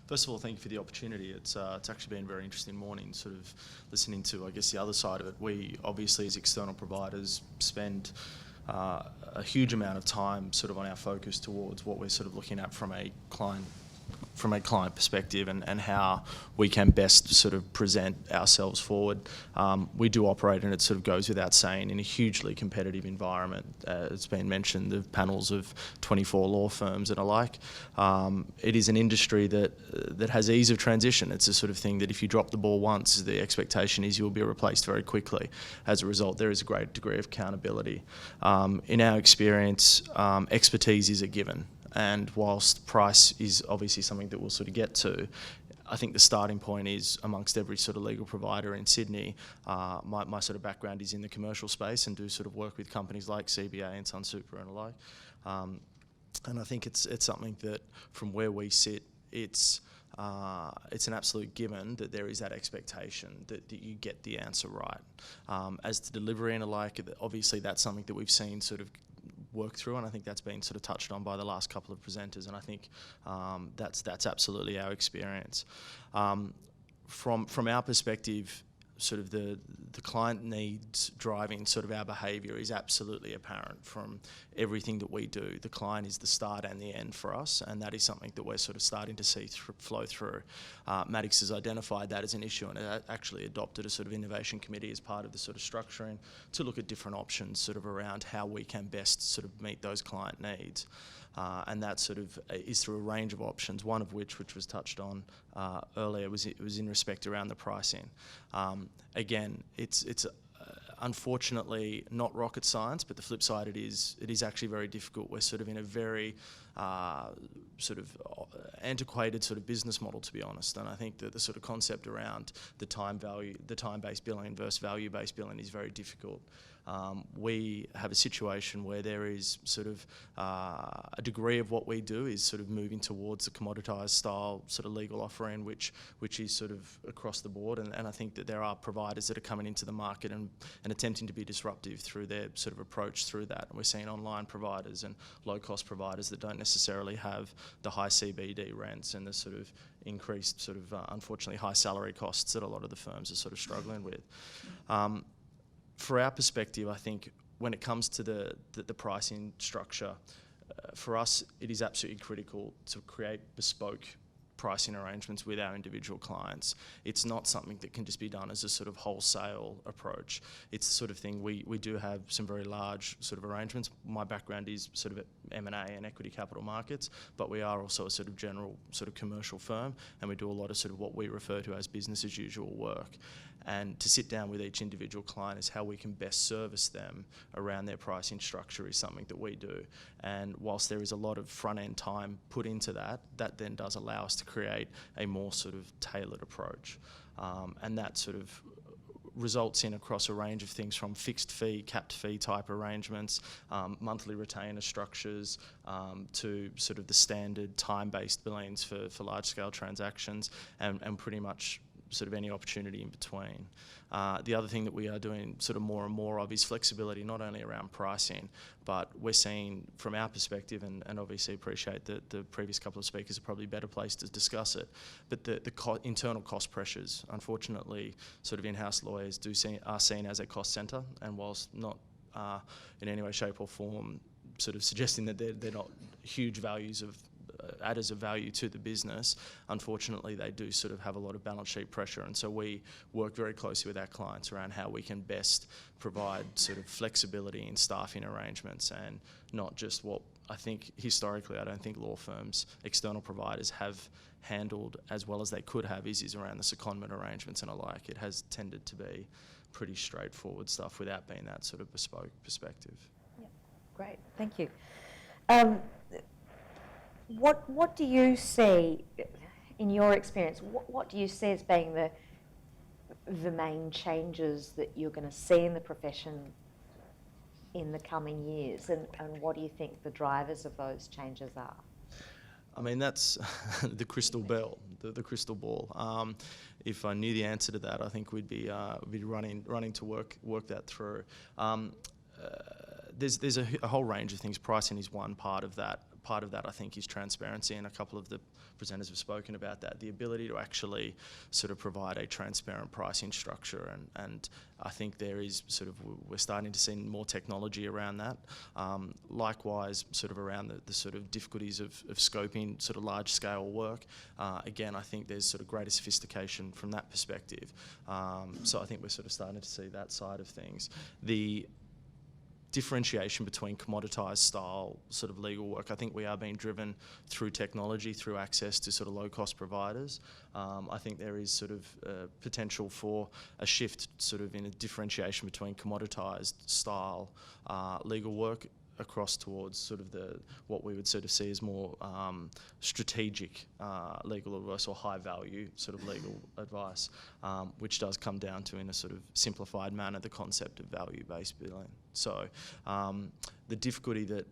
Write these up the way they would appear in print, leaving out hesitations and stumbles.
First of all, thank you for the opportunity. It's actually been a very interesting morning, sort of listening to, I guess, the other side of it. We obviously, as external providers, spend a huge amount of time sort of on our focus towards what we're sort of looking at from a client perspective and how we can best sort of present ourselves forward. We do operate, and it sort of goes without saying, in a hugely competitive environment. It's been mentioned, the panels of 24 law firms and alike. It is an industry that has ease of transition. It's the sort of thing that if you drop the ball once, the expectation is you will be replaced very quickly. As a result, there is a great degree of accountability. In our experience, expertise is a given. And whilst price is obviously something that we'll sort of get to, I think the starting point is amongst every sort of legal provider in Sydney. My sort of background is in the commercial space and do sort of work with companies like CBA and Sun Super and alike. And I think it's something that from where we sit, it's an absolute given that there is that expectation that you get the answer right. As to delivery and alike, obviously that's something that we've seen sort of work through, and I think that's been sort of touched on by the last couple of presenters, and I think that's absolutely our experience. From our perspective, sort of the client needs driving sort of our behaviour is absolutely apparent from everything that we do. The client is the start and the end for us, and that is something that we're sort of starting to see flow through. Maddocks has identified that as an issue and actually adopted a sort of innovation committee as part of the sort of structuring to look at different options sort of around how we can best sort of meet those client needs. And that sort of is through a range of options, one of which was touched on earlier, was in respect around the pricing. Again, it's unfortunately not rocket science, but the flip side, it is actually very difficult. We're sort of in a very sort of antiquated sort of business model, to be honest, and I think that the sort of concept around the time-based billing versus value-based billing is very difficult. We have a situation where there is sort of a degree of what we do is sort of moving towards the commoditised style sort of legal offering, which is sort of across the board, and I think that there are providers that are coming into the market and attempting to be disruptive through their sort of approach through that. And we're seeing online providers and low-cost providers that don't necessarily have the high CBD rents and the sort of increased sort of unfortunately high salary costs that a lot of the firms are sort of struggling with. For our perspective, I think when it comes to the pricing structure, for us it is absolutely critical to create bespoke pricing arrangements with our individual clients. It's not something that can just be done as a sort of wholesale approach. It's the sort of thing we do have some very large sort of arrangements. My background is sort of M&A and equity capital markets, but we are also a sort of general sort of commercial firm, and we do a lot of sort of what we refer to as business as usual work. And to sit down with each individual client is how we can best service them around their pricing structure is something that we do. And whilst there is a lot of front-end time put into that, that then does allow us to create a more sort of tailored approach. And that sort of results in across a range of things from fixed fee, capped fee type arrangements, monthly retainer structures, to sort of the standard time-based billings for large-scale transactions, and pretty much sort of any opportunity in between. The other thing that we are doing sort of more and more of is flexibility, not only around pricing, but we're seeing from our perspective, and obviously appreciate that the previous couple of speakers are probably better placed to discuss it, but the internal cost pressures, unfortunately, sort of in-house lawyers are seen as a cost centre, and whilst not in any way, shape or form sort of suggesting that they're not huge values of adders of value to the business, unfortunately they do sort of have a lot of balance sheet pressure, and so we work very closely with our clients around how we can best provide sort of flexibility in staffing arrangements, and not just what I think historically I don't think law firms, external providers have handled as well as they could have is around the secondment arrangements and alike. It has tended to be pretty straightforward stuff without being that sort of bespoke perspective. Yeah, great, thank you. What do you see, in your experience, what do you see as being the main changes that you're going to see in the profession in the coming years, and what do you think the drivers of those changes are? I mean, that's the crystal ball. The crystal ball. If I knew the answer to that, I think we'd be running to work that through. There's a whole range of things. Pricing is one part of that. part of that, I think, is transparency, and a couple of the presenters have spoken about that, the ability to actually sort of provide a transparent pricing structure, and I think there is sort of, we're starting to see more technology around that. Likewise, sort of around the sort of difficulties of scoping sort of large scale work. Again, I think there's sort of greater sophistication from that perspective. So I think we're sort of starting to see that side of things. The differentiation between commoditised style sort of legal work, I think we are being driven through technology, through access to sort of low cost providers. I think there is sort of potential for a shift sort of in a differentiation between commoditised style legal work across towards sort of what we would sort of see as more strategic legal advice, or high value sort of legal advice, which does come down to, in a sort of simplified manner, the concept of value-based billing. So the difficulty that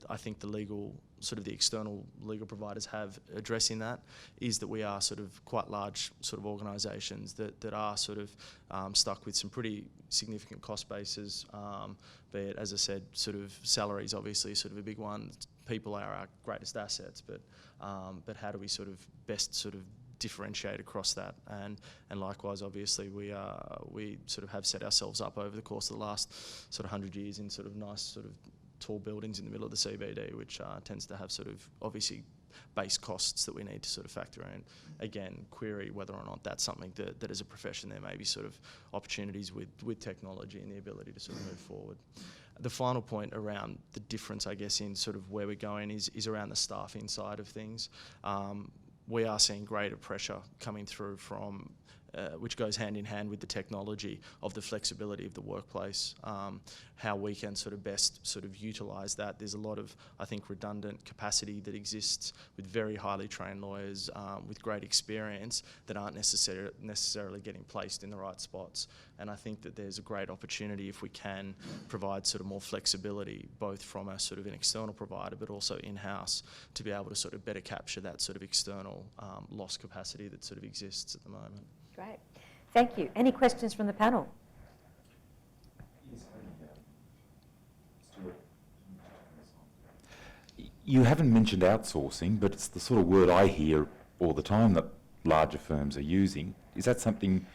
I think the external legal providers have addressing that is that we are sort of quite large sort of organisations that are sort of stuck with some pretty significant cost bases, be it, as I said, sort of salaries obviously sort of a big one. People are our greatest assets, but how do we sort of best sort of differentiate across that, and likewise obviously we sort of have set ourselves up over the course of the last sort of 100 years in sort of nice sort of tall buildings in the middle of the CBD, which tends to have sort of obviously base costs that we need to sort of factor in. Again, query whether or not that's something that as a profession there may be sort of opportunities with technology and the ability to sort of move forward. The final point around the difference, I guess, in sort of where we're going is around the staffing side of things. We are seeing greater pressure coming through from which goes hand in hand with the technology of the flexibility of the workplace, how we can sort of best sort of utilise that. There's a lot of, I think, redundant capacity that exists with very highly trained lawyers with great experience that aren't necessarily getting placed in the right spots. And I think that there's a great opportunity if we can provide sort of more flexibility, both from a sort of an external provider, but also in-house, to be able to sort of better capture that sort of external lost capacity that sort of exists at the moment. Great. Thank you. Any questions from the panel? Yes, Stuart. You haven't mentioned outsourcing, but it's the sort of word I hear all the time that larger firms are using. Is that something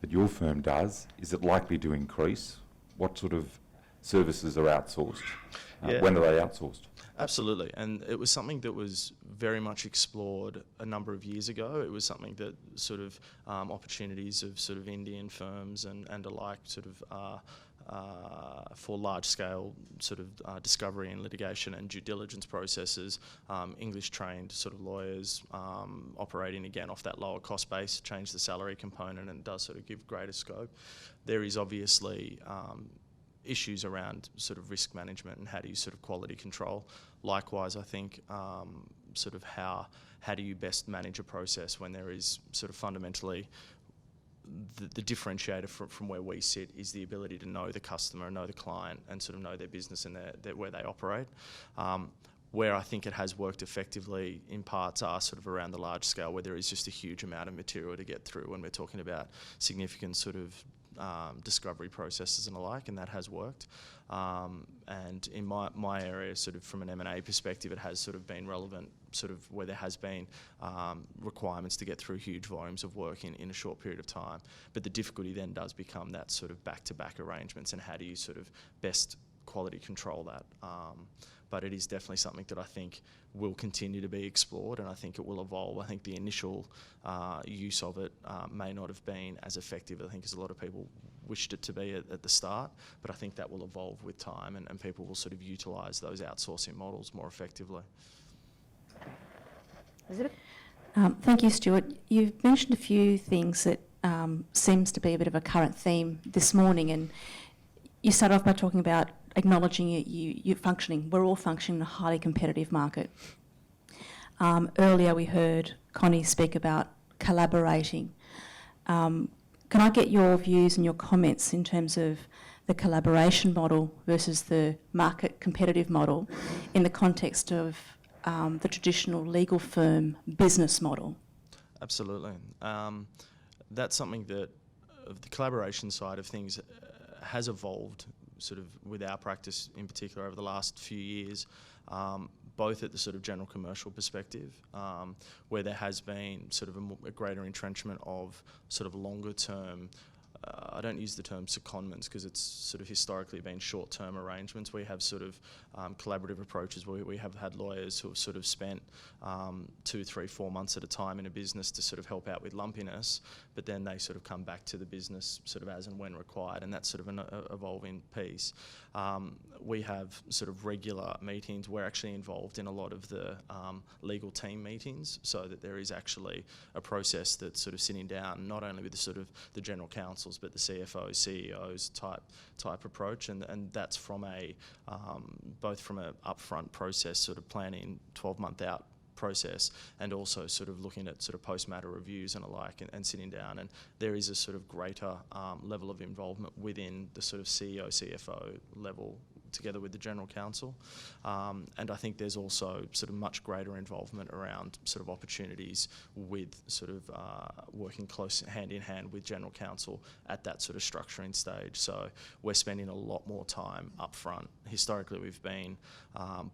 that your firm does? Is it likely to increase? What sort of services are outsourced? When are they outsourced? Absolutely, and it was something that was very much explored a number of years ago. It was something that sort of opportunities of sort of Indian firms and alike sort of for large-scale sort of discovery and litigation and due diligence processes, English-trained sort of lawyers operating again off that lower cost base, change the salary component, and does sort of give greater scope. There is obviously issues around sort of risk management and how do you sort of quality control. Likewise, I think sort of how do you best manage a process when there is sort of fundamentally the differentiator from where we sit is the ability to know the customer, know the client, and sort of know their business and where they operate. Where I think it has worked effectively in parts are sort of around the large scale, where there is just a huge amount of material to get through when we're talking about significant sort of discovery processes and the like, and that has worked. And in my area, sort of from an M&A perspective, it has sort of been relevant, sort of where there has been requirements to get through huge volumes of work in a short period of time. But the difficulty then does become that sort of back-to-back arrangements and how do you sort of best quality control that. But it is definitely something that I think will continue to be explored, and I think it will evolve. I think the initial use of it may not have been as effective, I think, as a lot of people wished it to be at the start, but I think that will evolve with time, and people will sort of utilise those outsourcing models more effectively. Elizabeth? Thank you, Stuart. You've mentioned a few things that seems to be a bit of a current theme this morning, and you start off by talking about acknowledging you're functioning. We're all functioning in a highly competitive market. Earlier we heard Connie speak about collaborating. Can I get your views and your comments in terms of the collaboration model versus the market competitive model in the context of the traditional legal firm business model? Absolutely. That's something that the collaboration side of things has evolved sort of with our practice in particular over the last few years. both at the sort of general commercial perspective, where there has been sort of a greater entrenchment of sort of longer term. I don't use the term secondments because it's sort of historically been short-term arrangements. We have sort of collaborative approaches where we have had lawyers who have sort of spent 2, 3, 4 months at a time in a business to sort of help out with lumpiness, but then they sort of come back to the business sort of as and when required, and that's sort of an evolving piece. We have sort of regular meetings. We're actually involved in a lot of the legal team meetings, so that there is actually a process that's sort of sitting down not only with the sort of the general counsels but the CFOs, CEOs type approach, and that's from a both from a upfront process sort of planning 12-month out process, and also sort of looking at sort of post-matter reviews and alike, and sitting down, and there is a sort of greater level of involvement within the sort of CEO, CFO level together with the general counsel, and I think there's also sort of much greater involvement around sort of opportunities with sort of working close hand in hand with general counsel at that sort of structuring stage. So we're spending a lot more time up front. Historically, we've been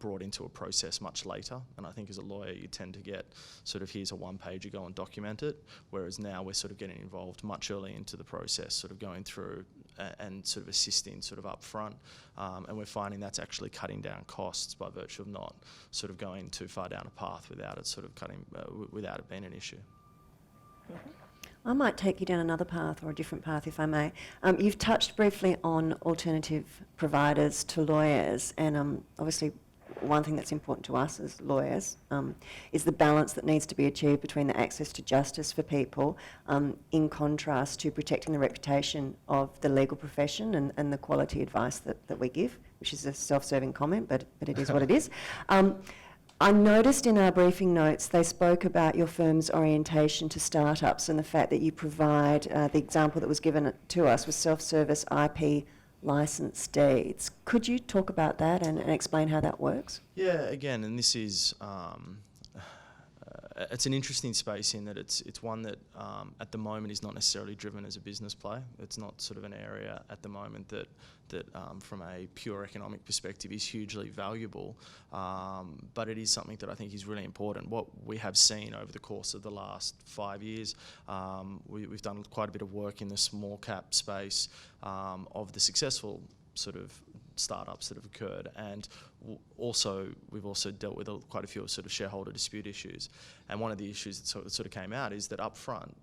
brought into a process much later, and I think as a lawyer you tend to get sort of, here's a one-pager, go and document it, whereas now we're sort of getting involved much early into the process, sort of going through and sort of assisting sort of up front, and we're finding that's actually cutting down costs by virtue of not sort of going too far down a path without it sort of without it being an issue. I might take you down another path, or a different path, if I may. You've touched briefly on alternative providers to lawyers, and obviously one thing that's important to us as lawyers is the balance that needs to be achieved between the access to justice for people in contrast to protecting the reputation of the legal profession and the quality advice that we give, which is a self-serving comment, but it is what it is. I noticed in our briefing notes they spoke about your firm's orientation to startups and the fact that you provide, the example that was given to us was self-service IP licence deeds. Could you talk about that and explain how that works? Yeah, again, and this is it's an interesting space in that it's one that at the moment is not necessarily driven as a business play. It's not sort of an area at the moment that from a pure economic perspective is hugely valuable, but it is something that I think is really important. What we have seen over the course of the last 5 years, we've done quite a bit of work in the small cap space of the successful sort of startups that have occurred, and we've also dealt with quite a few sort of shareholder dispute issues. And one of the issues that sort of came out is that up front,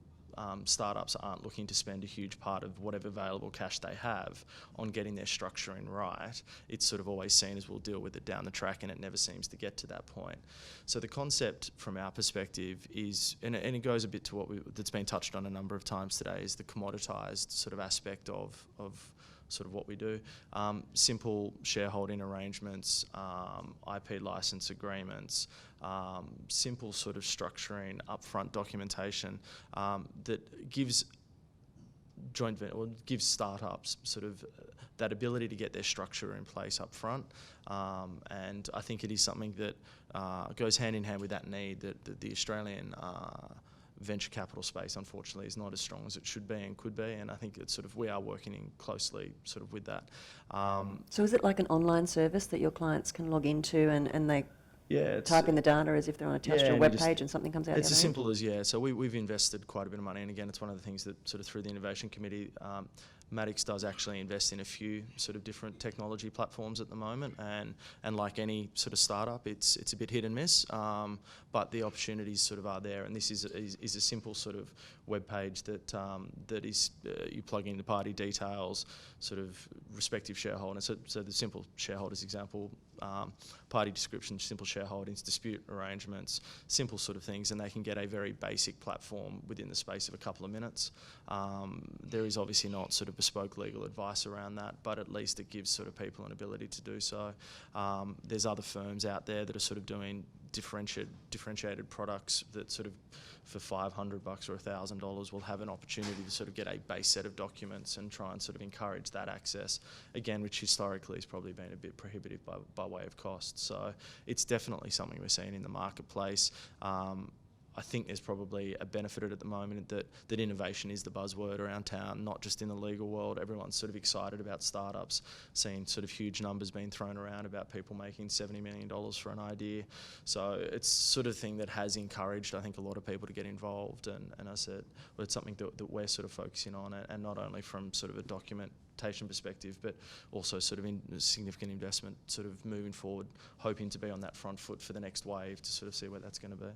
startups aren't looking to spend a huge part of whatever available cash they have on getting their structuring right. It's sort of always seen as we'll deal with it down the track, and it never seems to get to that point. So the concept from our perspective is, and it goes a bit to that's been touched on a number of times today, is the commoditised sort of aspect of sort of what we do. Simple shareholding arrangements, IP license agreements, simple sort of structuring, upfront documentation that gives gives startups sort of that ability to get their structure in place up front, and I think it is something that goes hand in hand with that need that the Australian venture capital space, unfortunately, is not as strong as it should be and could be, and I think it's sort of, we are working in closely sort of with that. So is it like an online service that your clients can log into and they type in the data as if they're on a terrestrial web page and something comes out? It's as simple as, so we've invested quite a bit of money, and again, it's one of the things that sort of through the Innovation Committee, Maddocks does actually invest in a few sort of different technology platforms at the moment, and like any sort of startup, it's a bit hit and miss, but the opportunities sort of are there, and this is a simple sort of web page that is you plug in the party details, sort of respective shareholders. So the simple shareholders example, party description, simple shareholdings, dispute arrangements, simple sort of things, and they can get a very basic platform within the space of a couple of minutes. There is obviously not sort of bespoke legal advice around that, but at least it gives sort of people an ability to do so. There's other firms out there that are sort of doing differentiated products that sort of for $500 or $1,000 will have an opportunity to sort of get a base set of documents and try and sort of encourage that access, again, which historically has probably been a bit prohibitive by way of cost. So it's definitely something we're seeing in the marketplace. I think there's probably a benefit at the moment that innovation is the buzzword around town, not just in the legal world. Everyone's sort of excited about startups, seeing sort of huge numbers being thrown around about people making $70 million for an idea. So it's sort of thing that has encouraged, I think, a lot of people to get involved. And I said, well, it's something that we're sort of focusing on, and not only from sort of a documentation perspective, but also sort of in significant investment sort of moving forward, hoping to be on that front foot for the next wave to sort of see where that's going to be.